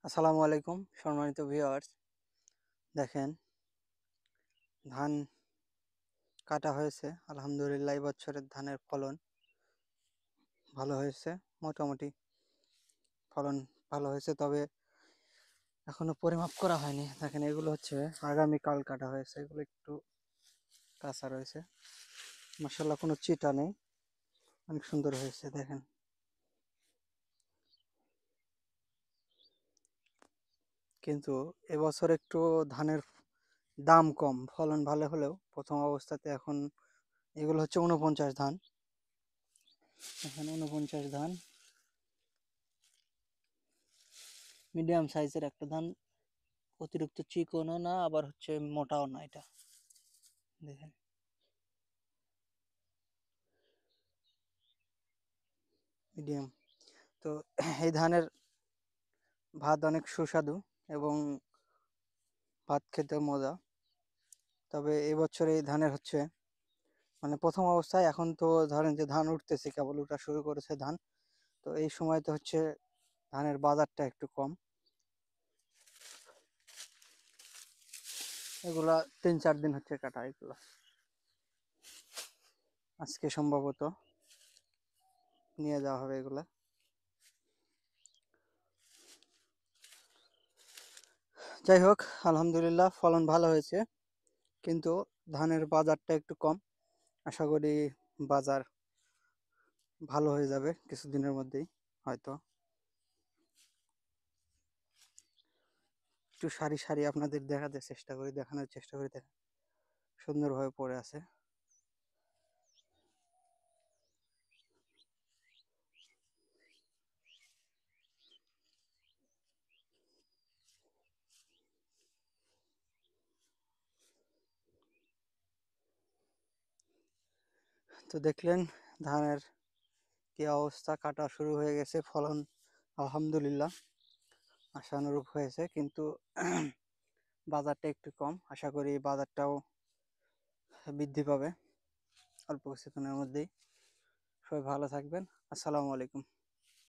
আসসালামু আলাইকুম সম্মানিত ভিউয়ার্স। দেখেন, ধান কাটা হয়েছে। আলহামদুলিল্লাহ এই বছরের ধানের ফলন ভালো হয়েছে। মোটামুটি ফলন ভালো হয়েছে, তবে এখনো পরিমাপ করা হয়নি। দেখেন, এগুলো হচ্ছে আগামীকাল কাটা হয়েছে, এগুলো একটু কাঁচা রয়েছে। মাশাআল্লাহ, কোনো চিটা নেই, অনেক সুন্দর হয়েছে। দেখেন, কিন্তু এবছর একটু ধানের দাম কম, ফলন ভালো হলেও প্রথম অবস্থাতে এখন এগুলো হচ্ছে 49 ধান। এখানে 49 ধান, মিডিয়াম সাইজের একটা ধান, অতিরিক্ত চিকনও না আবার হচ্ছে মোটাও না। এটা দেখেন, মিডিয়াম। তো এই ধানের ভাত অনেক সুস্বাদু এবং ভাত খেতে মজা। তবে এবছর এই ধানের হচ্ছে মানে প্রথম অবস্থায়, এখন তো ধরেন যে ধান উঠতেছে, কেবল উঠা শুরু করেছে ধান। তো এই সময়তে হচ্ছে ধানের বাজারটা একটু কম। এগুলা 3-4 দিন হচ্ছে কাটা। এগুলা আজকে সম্ভবত নিয়ে যাওয়া হবে এগুলা। যাই হোক, আলহামদুলিল্লাহ ফলন ভালো হয়েছে, কিন্তু ধানের বাজারটা একটু কম। আশা করি বাজার ভালো হয়ে যাবে কিছুদিনের মধ্যেই হয়তো। একটু সারি সারি আপনাদের দেখাতে চেষ্টা করি, দেখানোর চেষ্টা করি। দেখেন, সুন্দরভাবে পড়ে আছে। তো দেখলেন ধানের কি অবস্থা, কাটা শুরু হয়ে গেছে। ফলন আলহামদুলিল্লাহ আশানুরূপ হয়েছে, কিন্তু বাজারটা একটু কম। আশা করি বাজারটাও বৃদ্ধি পাবে অল্প কিছুদিনের মধ্যেই। সবাই ভালো থাকবেন। আসসালামু আলাইকুম।